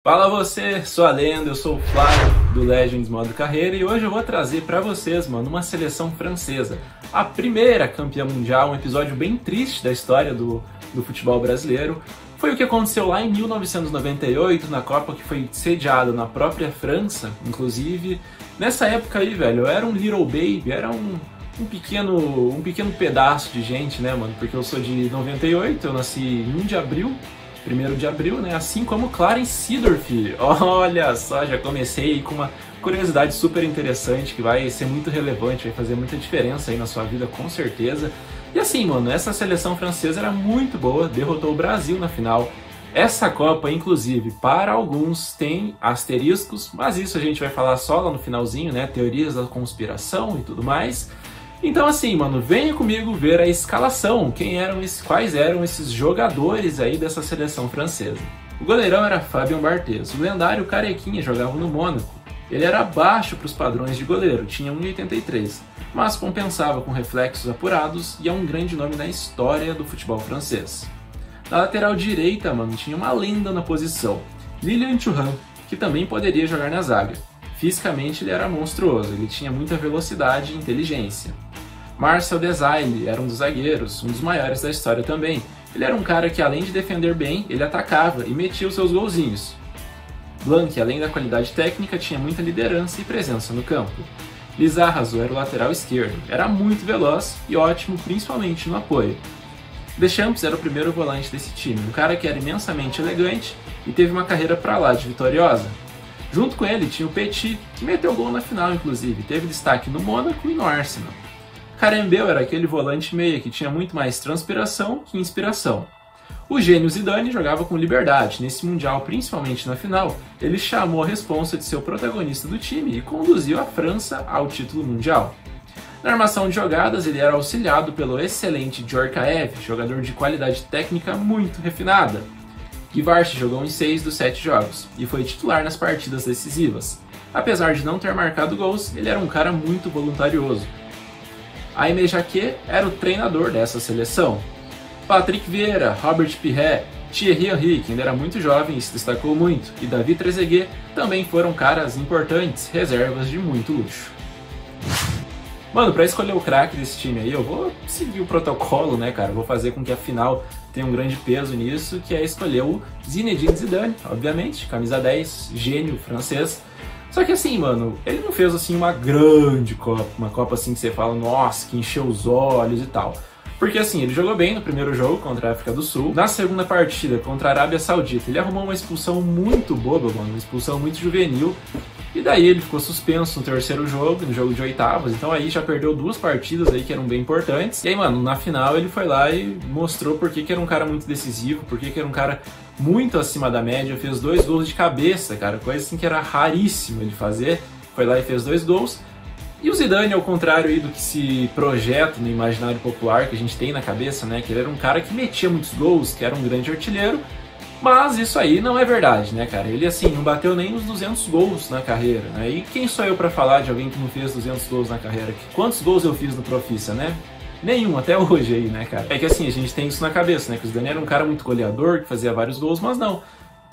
Fala você, sou a Lenda, eu sou o Flávio do Legends Modo Carreira e hoje eu vou trazer pra vocês, mano, uma seleção francesa, a primeira campeã mundial, um episódio bem triste da história do futebol brasileiro. Foi o que aconteceu lá em 1998, na Copa que foi sediada na própria França, inclusive. Nessa época aí, velho, eu era um little baby, era um pequeno pedaço de gente, né, mano, porque eu sou de 98, eu nasci em 1 de abril, né? Assim como Clarence Seedorf. Olha só, já comecei com uma curiosidade super interessante que vai ser muito relevante, vai fazer muita diferença aí na sua vida, com certeza. E assim, mano, essa seleção francesa era muito boa, derrotou o Brasil na final. Essa Copa, inclusive, para alguns tem asteriscos, mas isso a gente vai falar só lá no finalzinho, né? Teorias da conspiração e tudo mais. Então assim, mano, venha comigo ver a escalação, quais eram esses jogadores aí dessa seleção francesa. O goleirão era Fabien Barthez, o lendário carequinha jogava no Mônaco. Ele era baixo para os padrões de goleiro, tinha 1,83, mas compensava com reflexos apurados e é um grande nome na história do futebol francês. Na lateral direita, mano, tinha uma lenda na posição, Lilian Thuram, que também poderia jogar na zaga. Fisicamente ele era monstruoso, ele tinha muita velocidade e inteligência. Marcel Desailly era um dos zagueiros, um dos maiores da história também. Ele era um cara que, além de defender bem, ele atacava e metia os seus golzinhos. Blanc, além da qualidade técnica, tinha muita liderança e presença no campo. Lizarazu era o lateral esquerdo, era muito veloz e ótimo principalmente no apoio. Deschamps era o primeiro volante desse time, um cara que era imensamente elegante e teve uma carreira pra lá de vitoriosa. Junto com ele tinha o Petit, que meteu gol na final inclusive, teve destaque no Mônaco e no Arsenal. Karembeu era aquele volante meia que tinha muito mais transpiração que inspiração. O gênio Zidane jogava com liberdade, nesse Mundial, principalmente na final, ele chamou a responsa de ser o protagonista do time e conduziu a França ao título mundial. Na armação de jogadas, ele era auxiliado pelo excelente Djorkaeff, jogador de qualidade técnica muito refinada. Guivarc'h jogou em 6 dos 7 jogos e foi titular nas partidas decisivas. Apesar de não ter marcado gols, ele era um cara muito voluntarioso. Aimé Jacquet era o treinador dessa seleção. Patrick Vieira, Robert Pirret, Thierry Henry, que ainda era muito jovem e se destacou muito, e David Trezeguet também foram caras importantes, reservas de muito luxo. Mano, pra escolher o craque desse time aí, eu vou seguir o protocolo, né, cara? Vou fazer com que a final tenha um grande peso nisso, que é escolher o Zinedine Zidane, obviamente, camisa 10, gênio francês. Só que assim, mano, ele não fez assim uma grande Copa, uma Copa assim que você fala, nossa, que encheu os olhos e tal. Porque assim, ele jogou bem no primeiro jogo contra a África do Sul. Na segunda partida contra a Arábia Saudita, ele arrumou uma expulsão muito boba, mano, uma expulsão muito juvenil. E daí ele ficou suspenso no terceiro jogo, no jogo de oitavas, então aí já perdeu 2 partidas aí que eram bem importantes. E aí, mano, na final ele foi lá e mostrou por que era um cara muito decisivo, por que era um cara muito acima da média, fez 2 gols de cabeça, cara, coisa assim que era raríssimo ele fazer. Foi lá e fez 2 gols. E o Zidane, ao contrário aí do que se projeta no imaginário popular que a gente tem na cabeça, né, que ele era um cara que metia muitos gols, que era um grande artilheiro, mas isso aí não é verdade, né, cara? Ele, assim, não bateu nem os 200 gols na carreira, né? E quem sou eu pra falar de alguém que não fez 200 gols na carreira? Quantos gols eu fiz no Profissa, né? Nenhum, até hoje aí, né, cara? É que assim, a gente tem isso na cabeça, né? Que o Zidane era um cara muito goleador, que fazia vários gols, mas não.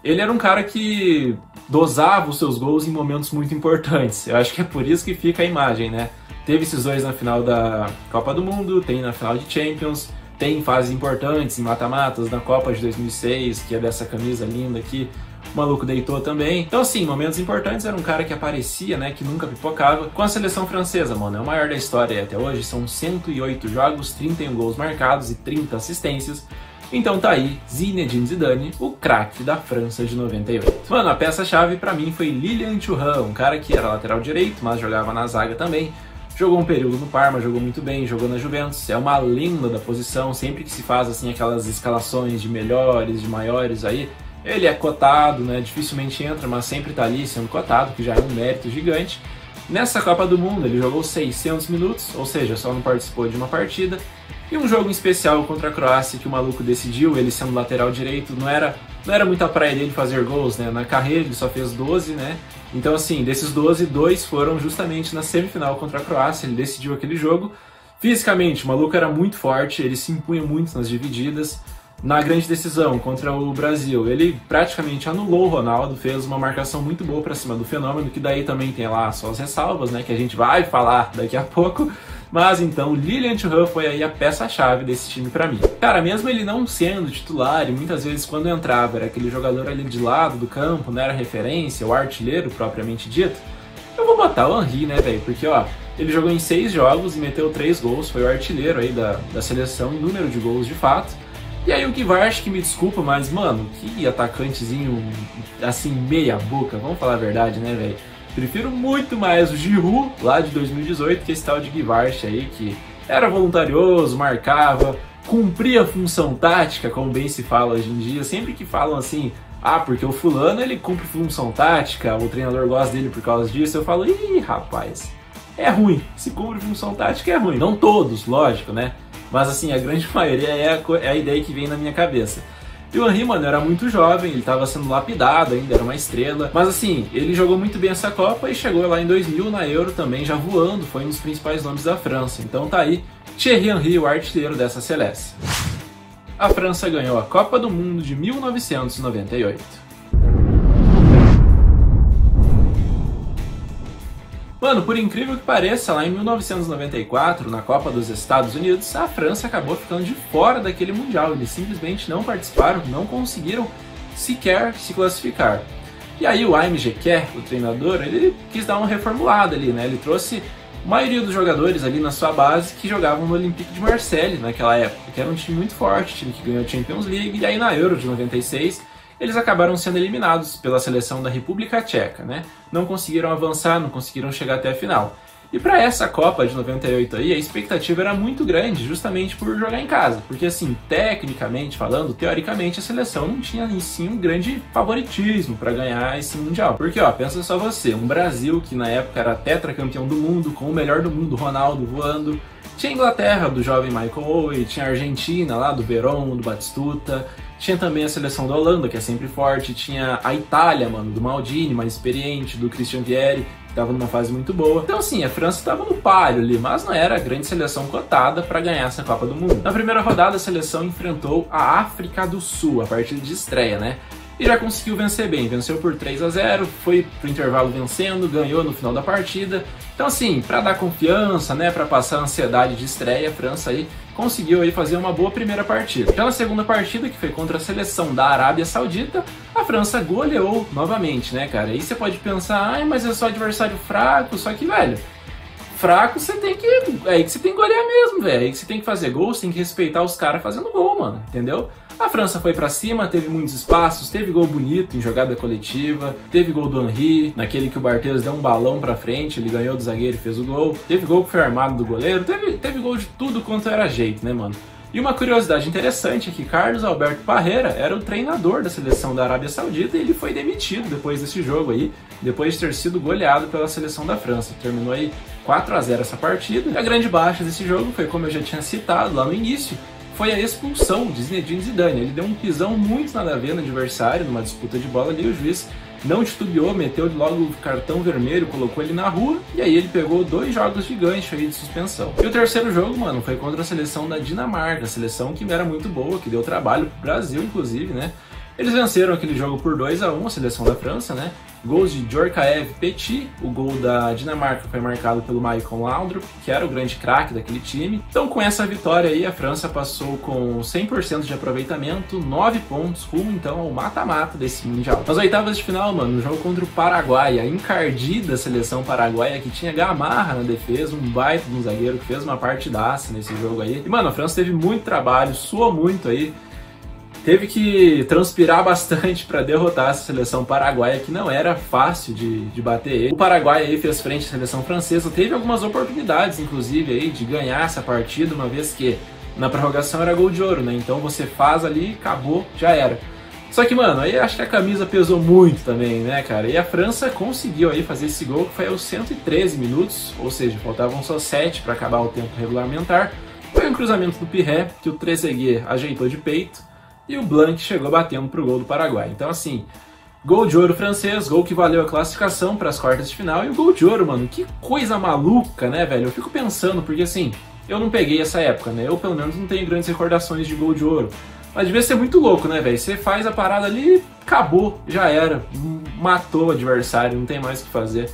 Ele era um cara que dosava os seus gols em momentos muito importantes. Eu acho que é por isso que fica a imagem, né? Teve esses 2 na final da Copa do Mundo, tem na final de Champions, tem fases importantes em mata-matas na Copa de 2006, que é dessa camisa linda aqui, o maluco deitou também. Então assim, momentos importantes, era um cara que aparecia, né, que nunca pipocava. Com a seleção francesa, mano, é o maior da história até hoje, são 108 jogos, 31 gols marcados e 30 assistências. Então tá aí, Zinedine Zidane, o craque da França de 98. Mano, a peça-chave pra mim foi Lilian Thuram, um cara que era lateral direito, mas jogava na zaga também. Jogou um período no Parma, jogou muito bem, jogou na Juventus, é uma lenda da posição, sempre que se faz assim aquelas escalações de melhores, de maiores aí, ele é cotado, né, dificilmente entra, mas sempre tá ali sendo cotado, que já é um mérito gigante. Nessa Copa do Mundo ele jogou 600 minutos, ou seja, só não participou de uma partida, e um jogo em especial contra a Croácia que o maluco decidiu, ele sendo lateral direito, não era muito a praia dele fazer gols, né, na carreira ele só fez 12, né. Então assim, desses 12, 2 foram justamente na semifinal contra a Croácia, ele decidiu aquele jogo. Fisicamente, o maluco era muito forte, ele se impunha muito nas divididas, na grande decisão contra o Brasil, ele praticamente anulou o Ronaldo, fez uma marcação muito boa para cima do Fenômeno, que daí também tem lá suas ressalvas, né, que a gente vai falar daqui a pouco. Mas então, Lilian Thuram foi aí a peça-chave desse time pra mim. Cara, mesmo ele não sendo titular, e muitas vezes quando entrava era aquele jogador ali de lado do campo, não era referência, o artilheiro propriamente dito, eu vou botar o Henry, né, velho? Porque, ó, ele jogou em 6 jogos e meteu 3 gols, foi o artilheiro aí da seleção em número de gols de fato. E aí o Guivarc'h, que me desculpa, mas, mano, que atacantezinho, assim, meia boca, vamos falar a verdade, né, velho? Prefiro muito mais o Giroud, lá de 2018, que esse tal de Guivarc'h aí, que era voluntarioso, marcava, cumpria a função tática, como bem se fala hoje em dia. Sempre que falam assim, ah, porque o fulano ele cumpre função tática, o treinador gosta dele por causa disso, eu falo, ih, rapaz, é ruim. Se cumpre função tática é ruim. Não todos, lógico, né? Mas assim, a grande maioria é a ideia que vem na minha cabeça. E o Henry, mano, era muito jovem, ele tava sendo lapidado ainda, era uma estrela. Mas assim, ele jogou muito bem essa Copa e chegou lá em 2000 na Euro também, já voando, foi um dos principais nomes da França. Então tá aí, Thierry Henry, o artilheiro dessa Celeste. A França ganhou a Copa do Mundo de 1998. Mano, por incrível que pareça, lá em 1994, na Copa dos Estados Unidos, a França acabou ficando de fora daquele Mundial. Eles simplesmente não participaram, não conseguiram sequer se classificar. E aí o Aimé Jacquet, o treinador, ele quis dar uma reformulada ali, né? Ele trouxe a maioria dos jogadores ali na sua base que jogavam no Olympique de Marseille naquela época, que era um time muito forte, time que ganhou a Champions League, e aí na Euro de 96... eles acabaram sendo eliminados pela seleção da República Tcheca, né? Não conseguiram avançar, não conseguiram chegar até a final. E para essa Copa de 98 aí, a expectativa era muito grande, justamente por jogar em casa. Porque assim, tecnicamente falando, teoricamente, a seleção não tinha em si um grande favoritismo para ganhar esse Mundial. Porque ó, pensa só você, um Brasil que na época era tetracampeão do mundo, com o melhor do mundo, Ronaldo, voando. Tinha a Inglaterra, do jovem Michael Owen, tinha a Argentina lá, do Verón, do Batistuta. Tinha também a seleção da Holanda, que é sempre forte. Tinha a Itália, mano, do Maldini, mais experiente, do Christian Vieri, que estava numa fase muito boa. Então, assim, a França estava no páreo ali, mas não era a grande seleção cotada para ganhar essa Copa do Mundo. Na primeira rodada, a seleção enfrentou a África do Sul, a partida de estreia, né? E já conseguiu vencer bem, venceu por 3-0, foi pro intervalo vencendo, ganhou no final da partida. Então assim, para dar confiança, né, para passar a ansiedade de estreia, a França aí conseguiu aí fazer uma boa primeira partida. Já na segunda partida, que foi contra a seleção da Arábia Saudita, a França goleou novamente, né, cara? Aí você pode pensar, ai, mas é só adversário fraco, só que, velho, fraco você tem que... é aí que você tem que golear mesmo, velho. É aí que você tem que fazer gol, você tem que respeitar os caras fazendo gol, mano, entendeu? A França foi pra cima, teve muitos espaços, teve gol bonito em jogada coletiva, teve gol do Henry, naquele que o Barthez deu um balão pra frente, ele ganhou do zagueiro e fez o gol, teve gol que foi armado do goleiro, teve gol de tudo quanto era jeito, né, mano? E uma curiosidade interessante é que Carlos Alberto Parreira era o treinador da seleção da Arábia Saudita e ele foi demitido depois desse jogo aí, depois de ter sido goleado pela seleção da França. Terminou aí 4-0 essa partida. E a grande baixa desse jogo foi, como eu já tinha citado lá no início, foi a expulsão de Zinedine Zidane. Ele deu um pisão muito nada a ver no adversário, numa disputa de bola ali, o juiz não titubeou, meteu logo o cartão vermelho, colocou ele na rua, e aí ele pegou 2 jogos de gancho aí de suspensão. E o terceiro jogo, mano, foi contra a seleção da Dinamarca, a seleção que era muito boa, que deu trabalho pro Brasil, inclusive, né? Eles venceram aquele jogo por 2-1, a seleção da França, né? Gols de Djorkaeff Petit, o gol da Dinamarca foi marcado pelo Michael Laudrup, que era o grande craque daquele time. Então com essa vitória aí, a França passou com 100% de aproveitamento, 9 pontos, rumo então ao mata-mata desse Mundial. Nas oitavas de final, mano, no jogo contra o Paraguai, a encardida seleção paraguaia que tinha Gamarra na defesa, um baita de um zagueiro que fez uma partidaça nesse jogo aí. E mano, a França teve muito trabalho, suou muito aí, teve que transpirar bastante para derrotar essa seleção paraguaia, que não era fácil de bater ele. O Paraguai aí fez frente à seleção francesa, teve algumas oportunidades, inclusive, aí, de ganhar essa partida, uma vez que na prorrogação era gol de ouro, né? Então você faz ali, acabou, já era. Só que, mano, aí acho que a camisa pesou muito também, né, cara? E a França conseguiu aí fazer esse gol, que foi aos 113 minutos, ou seja, faltavam só 7 para acabar o tempo regulamentar. Foi um cruzamento do Pirré, que o Trezeguet ajeitou de peito, e o Blanc chegou batendo pro gol do Paraguai. Então, assim, gol de ouro francês, gol que valeu a classificação para as quartas de final. E o gol de ouro, mano, que coisa maluca, né, velho? Eu fico pensando, porque assim, eu não peguei essa época, né? Eu, pelo menos, não tenho grandes recordações de gol de ouro. Mas devia ser muito louco, né, velho? Você faz a parada ali, acabou, já era. Matou o adversário, não tem mais o que fazer.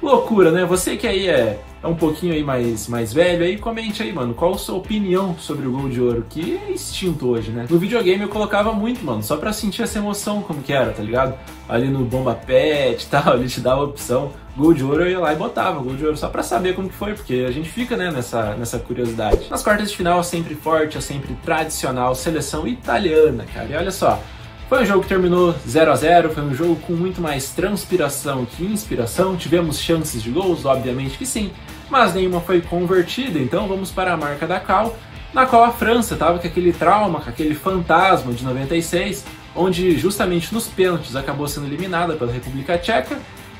Loucura, né? Você que aí é um pouquinho aí mais velho, aí comente aí, mano, qual a sua opinião sobre o gol de ouro, que é extinto hoje, né? No videogame eu colocava muito, mano, só pra sentir essa emoção como que era, tá ligado? Ali no Bomba Pet e tal, ele te dava a opção. Gol de ouro eu ia lá e botava gol de ouro só pra saber como que foi, porque a gente fica, né, nessa curiosidade. Nas quartas de final, sempre forte, sempre tradicional, seleção italiana, cara. E olha só, foi um jogo que terminou 0 a 0, foi um jogo com muito mais transpiração que inspiração. Tivemos chances de gols, obviamente que sim, mas nenhuma foi convertida, então vamos para a marca da cal, na qual a França estava com aquele trauma, com aquele fantasma de 96, onde justamente nos pênaltis acabou sendo eliminada pela República Tcheca.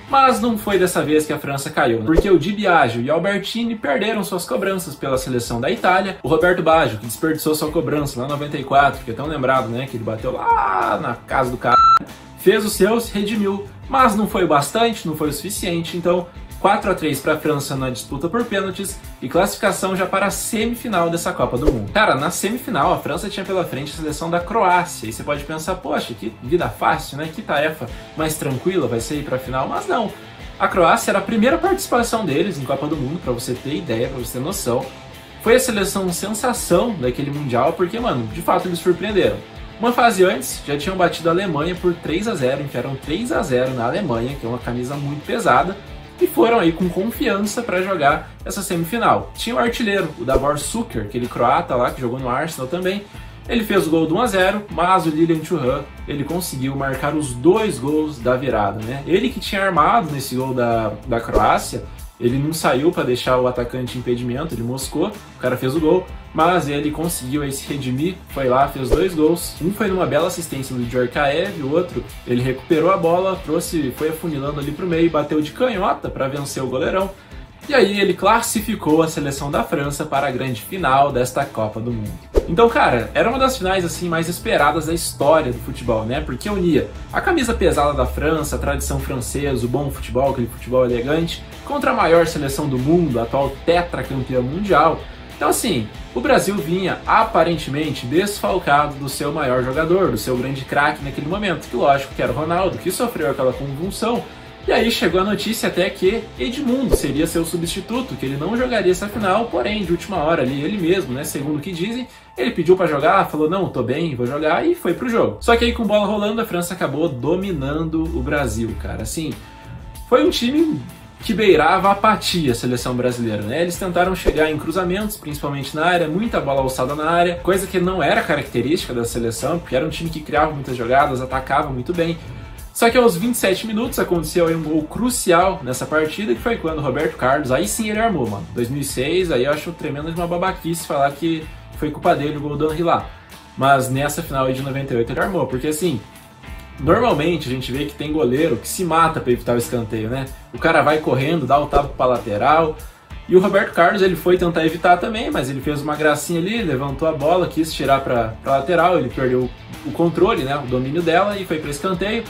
Mas não foi dessa vez que a França caiu, porque o Di Biagio e Albertini perderam suas cobranças pela seleção da Itália. O Roberto Baggio, que desperdiçou sua cobrança lá em 94, que é tão lembrado, né, que ele bateu lá na casa do cara, fez o seu, se redimiu, mas não foi o bastante, não foi o suficiente, então 4 a 3 para a França na disputa por pênaltis e classificação já para a semifinal dessa Copa do Mundo. Cara, na semifinal a França tinha pela frente a seleção da Croácia, e você pode pensar, poxa, que vida fácil, né? Que tarefa mais tranquila vai ser ir para a final, mas não. A Croácia era a primeira participação deles em Copa do Mundo, para você ter ideia, para você ter noção. Foi a seleção sensação daquele Mundial, porque, mano, de fato eles surpreenderam. Uma fase antes, já tinham batido a Alemanha por 3 a 0, enfiaram 3 a 0 na Alemanha, que é uma camisa muito pesada, e foram aí com confiança para jogar essa semifinal. Tinha o artilheiro, o Davor Šuker, aquele croata lá que jogou no Arsenal também. Ele fez o gol do 1 a 0, mas o Lilian Thuram, ele conseguiu marcar os 2 gols da virada, né? Ele que tinha armado nesse gol da Croácia, ele não saiu para deixar o atacante em impedimento, ele moscou, o cara fez o gol, mas ele conseguiu aí se redimir, foi lá, fez 2 gols. Um foi numa bela assistência do Djorkaeff, o outro ele recuperou a bola, foi afunilando ali pro meio, bateu de canhota para vencer o goleirão. E aí ele classificou a seleção da França para a grande final desta Copa do Mundo. Então, cara, era uma das finais assim mais esperadas da história do futebol, né? Porque unia a camisa pesada da França, a tradição francesa, o bom futebol, aquele futebol elegante, contra a maior seleção do mundo, a atual tetracampeã mundial. Então, assim, o Brasil vinha aparentemente desfalcado do seu maior jogador, do seu grande craque naquele momento, que lógico que era o Ronaldo, que sofreu aquela convulsão. E aí chegou a notícia até que Edmundo seria seu substituto, que ele não jogaria essa final, porém, de última hora ali, ele mesmo, né, segundo o que dizem, ele pediu pra jogar, falou, não, tô bem, vou jogar, e foi pro jogo. Só que aí com bola rolando, a França acabou dominando o Brasil, cara. Assim, foi um time que beirava a apatia, a seleção brasileira, né? Eles tentaram chegar em cruzamentos, principalmente na área, muita bola alçada na área, coisa que não era característica da seleção, porque era um time que criava muitas jogadas, atacava muito bem. Só que aos 27 minutos aconteceu aí um gol crucial nessa partida, que foi quando o Roberto Carlos, aí sim ele armou, mano. 2006, aí eu acho tremendo de uma babaquice falar que foi culpa dele o gol do Henry lá. Mas nessa final aí de 98 ele armou, porque assim, normalmente a gente vê que tem goleiro que se mata pra evitar o escanteio, né? O cara vai correndo, dá o tapa pra lateral, e o Roberto Carlos ele foi tentar evitar também, mas ele fez uma gracinha ali, levantou a bola, quis tirar pra lateral, ele perdeu o controle, né, o domínio dela, e foi pra escanteio.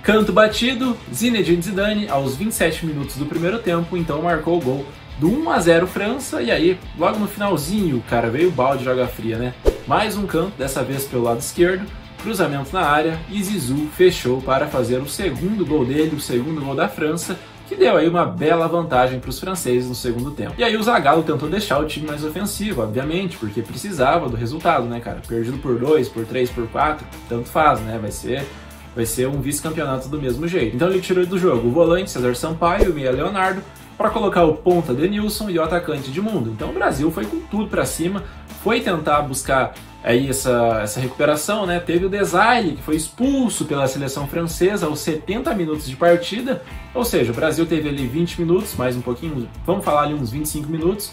Canto batido, Zinedine Zidane, aos 27 minutos do primeiro tempo, então marcou o gol do 1 a 0 França, e aí, logo no finalzinho, cara, veio o balde de água fria, né? Mais um canto, dessa vez pelo lado esquerdo, cruzamento na área, e Zizou fechou para fazer o segundo gol dele, o segundo gol da França, que deu aí uma bela vantagem para os franceses no segundo tempo. E aí o Zagallo tentou deixar o time mais ofensivo, obviamente, porque precisava do resultado, né, cara? Perdido por 2, por 3, por 4, tanto faz, né? Vai ser um vice-campeonato do mesmo jeito. Então ele tirou do jogo o volante César Sampaio, o meia Leonardo, para colocar o ponta Denilson e o atacante Edmundo. Então o Brasil foi com tudo para cima, foi tentar buscar aí essa recuperação, né? Teve o Desailly, que foi expulso pela seleção francesa aos 70 minutos de partida, ou seja, o Brasil teve ali 20 minutos, mais um pouquinho, vamos falar ali uns 25 minutos,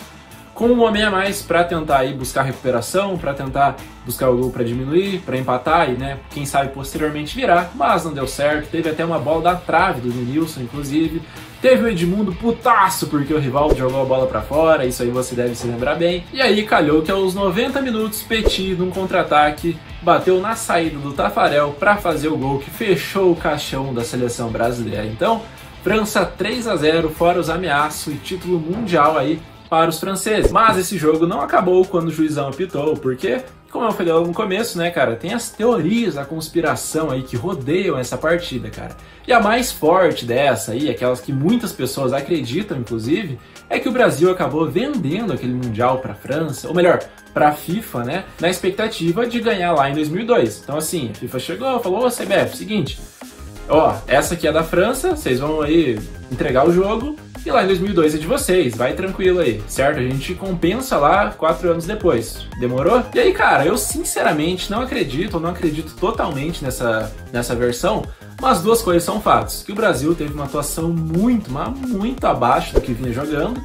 com um homem a mais para tentar aí buscar recuperação, para tentar buscar o gol para diminuir, para empatar e, né, quem sabe posteriormente virar, mas não deu certo. Teve até uma bola da trave do Denilson, inclusive. Teve o Edmundo putaço porque o Rivaldo jogou a bola para fora, isso aí você deve se lembrar bem. E aí calhou que aos 90 minutos Petit, num contra-ataque, bateu na saída do Tafarel para fazer o gol que fechou o caixão da seleção brasileira. Então, França 3 a 0, fora os ameaços e título mundial aí para os franceses. Mas esse jogo não acabou quando o juizão apitou, porque como eu falei logo no começo, né, cara, tem as teorias da conspiração aí que rodeiam essa partida, cara. E a mais forte dessa aí, aquelas que muitas pessoas acreditam, inclusive, é que o Brasil acabou vendendo aquele Mundial pra França, ou melhor, pra FIFA, né, na expectativa de ganhar lá em 2002. Então assim, a FIFA chegou, falou, ô CBF, seguinte, ó, essa aqui é da França, vocês vão aí entregar o jogo, e lá em 2002 é de vocês, vai tranquilo aí, certo? A gente compensa lá 4 anos depois. Demorou? E aí, cara, eu sinceramente não acredito totalmente nessa versão, mas duas coisas são fatos. Que o Brasil teve uma atuação muito, mas muito abaixo do que vinha jogando.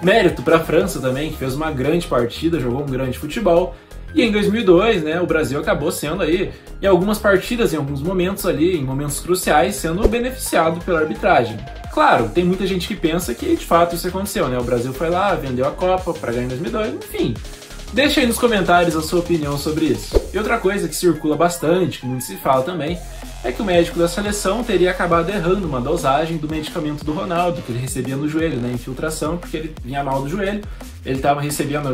Mérito para a França também, que fez uma grande partida, jogou um grande futebol. E em 2002, né, o Brasil acabou sendo aí, em algumas partidas, em alguns momentos ali, em momentos cruciais, sendo beneficiado pela arbitragem. Claro, tem muita gente que pensa que de fato isso aconteceu, né? O Brasil foi lá, vendeu a Copa para ganhar em 2002, enfim. Deixa aí nos comentários a sua opinião sobre isso. E outra coisa que circula bastante, que muito se fala também, é que o médico da seleção teria acabado errando uma dosagem do medicamento do Ronaldo, que ele recebia no joelho, né, infiltração, porque ele vinha mal do joelho, ele estava recebendo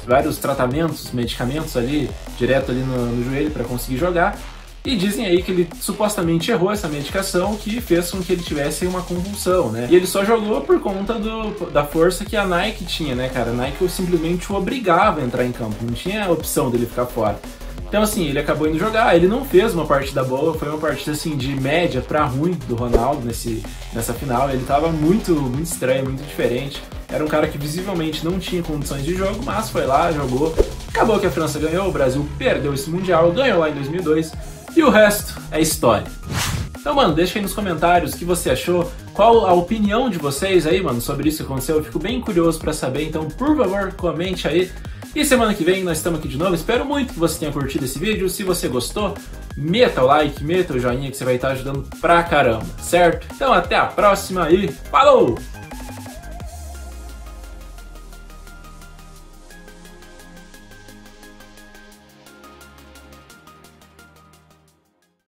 vários tratamentos, medicamentos ali, direto ali no joelho para conseguir jogar, e dizem aí que ele supostamente errou essa medicação, que fez com que ele tivesse uma convulsão, né? E ele só jogou por conta da força que a Nike tinha, né, cara? A Nike simplesmente o obrigava a entrar em campo, não tinha opção dele ficar fora. Então assim, ele acabou indo jogar, ele não fez uma partida boa, foi uma partida assim de média pra ruim do Ronaldo nessa final, ele tava muito estranho, muito diferente. Era um cara que visivelmente não tinha condições de jogo, mas foi lá, jogou. Acabou que a França ganhou, o Brasil perdeu esse Mundial, ganhou lá em 2002, e o resto é história. Então, mano, deixa aí nos comentários o que você achou, qual a opinião de vocês aí, mano, sobre isso que aconteceu. Eu fico bem curioso pra saber, então, por favor, comente aí. E semana que vem nós estamos aqui de novo. Espero muito que você tenha curtido esse vídeo. Se você gostou, meta o like, meta o joinha que você vai estar ajudando pra caramba, certo? Então até a próxima e falou!